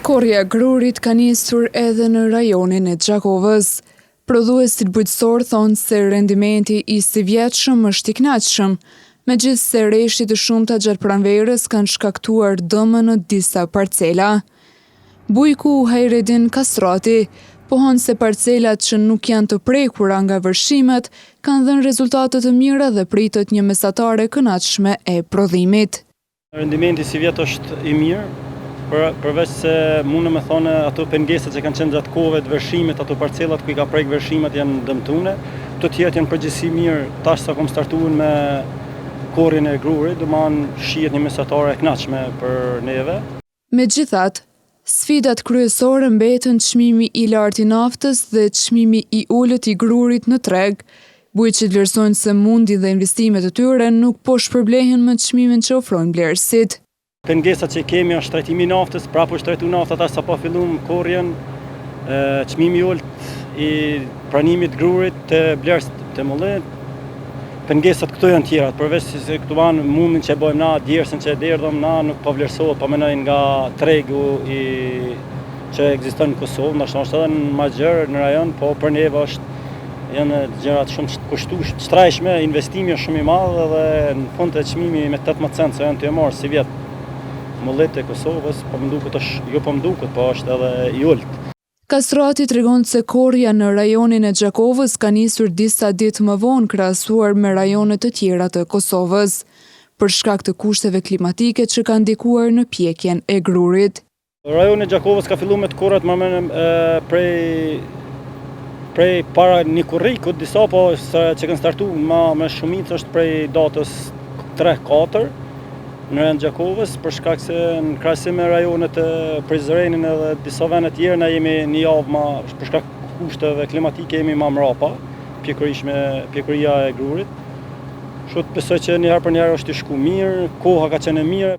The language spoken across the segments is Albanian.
Korrja e grurit ka nisur edhe në rajonin e Gjakovës. Prodhuesit bujqësor thonë se rendimenti i sivjetshëm është i kënaqshëm, megjithse reshjet të shumta gjatë pranverës kanë shkaktuar dëme në disa parcela. Bujku Hajredin Kastrati pohon se parcelat që nuk janë të prekura nga vërshimet kanë dhënë rezultate të mira dhe pritet një mesatare kënaqshme e prodhimit. Rendimenti si vjet është i mirë, përveç se mundë me thonë ato pengesat që kanë qenë gjatë kohëve të vërshimit, ato parcelat ku i ka prek vërshimet janë dëmtune, të tjetë janë përgjithësi mirë, tash sa kom startuar me korrjen e grurit, do man shihet një mesatare e kënaqshme për neve. Megjithatë, sfidat kryesore mbeten çmimi i lartë i naftës dhe çmimi i ulët i grurit në treg. Bujqit vlerësojnë se mundi dhe investimet e tyre nuk po shpërblehen me çmimin që ofrojnë blerësit. Pengesat që kemi është trajtimi i naftës, prapo është trajtu nafta tash sa po fillum korrjen, çmimi i ulët i pranimit grurit të blerësit të mullit. Pengesat këto janë tjera, përveç se këtu janë mundin që e bojmë na, djersën që e derdhëm na, nuk po vlerësohet, po menoj nga tregu që ekziston në Kosovë, ndoshta është edhe në Magjer, në rajon, po për neve janë gjërat shumë të kushtueshme, shtrajshme, investimi është shumë i madh dhe në fund të çmimi me 18 cent që janë të marrë si vjet mullit e Kosovës, po është edhe i ulët. Kastrati tregon se korrja në rajonin e Gjakovës ka nisur disa ditë më vonë krahasuar me rajone të tjera të Kosovës, për shkak të kushteve klimatike që kanë ndikuar në pjekjen e grurit. Rajoni i Gjakovës ka filluar me të korrat më prej para një kurriku, disa po që kanë startuar me shumicë është prej datës 3-4 në rend Gjakovës, për shkak se në krahasim me rajonet e Prizrenin edhe disa vende të tjera, ne jemi një javë për shkak kushteve klimatike jemi më mrapa, pjekuria e grurit. Kështu besoj që një herë për një herë është i shku mirë, koha ka qenë e mirë.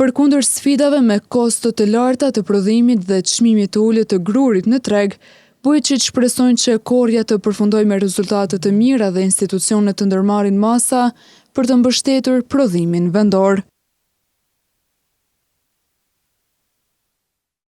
Përkundër sfidave me kosto të larta të prodhimit dhe çmimit të ulët të grurit në treg, bujqit shpresojnë që korrja të përfundojë me rezultate të mira dhe institucionet të ndërmarrin masa për të mbështetur prodhimin vendor.